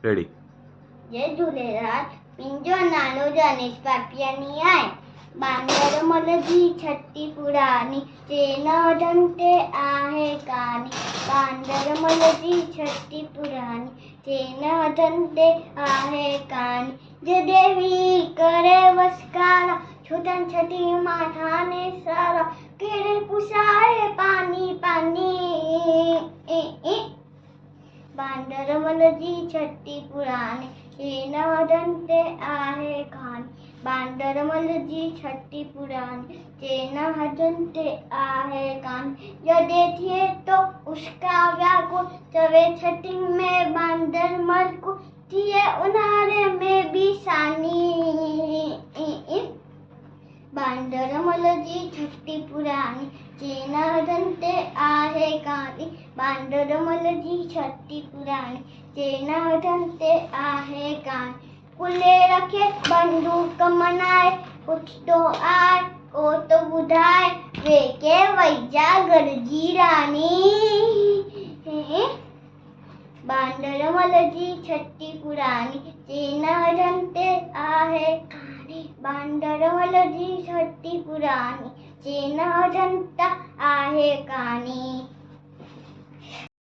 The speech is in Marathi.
रेडी। जय झूलेलाल। मुंहिंजो नालो जनेश पापियानी आहे। बांदर मल जी छटी पुरानी, चेन वधंदे आहे कानी। बांदर मल जी छटी पुरानी, चेन वधंदे आहे कानी। जे देवी करे वसकारा, छुटन छटी माठाने सारा। केड़े पुसाए पानी पानी। बांदर मल जी छटी पुरानी, चेन वधंदे आहे कानी। बांदर मल जी छटी पुरानी, चेन वधंदे आहे कानी। जो देखिए तो उसका व्याकुल, चवे छटी में बांदर मल को, जिए उन्हारे में भी सानी। बांदर मल जी छटी पुरानी, चेन वधंदे आहे कानी। बांदर मल जी छटी पुरानी, चेन वधंदे आहे कानी। कुले रखे बंदूक मनाए, कुछ तो आए को तो बुधाए। वे के वैजा गरजी रानी। बांदर मल जी छटी पुरानी, चेन वधंदे आहे कानी। बांदर मल जी छटी पुरानी, चेन वधंदे आहे कानी।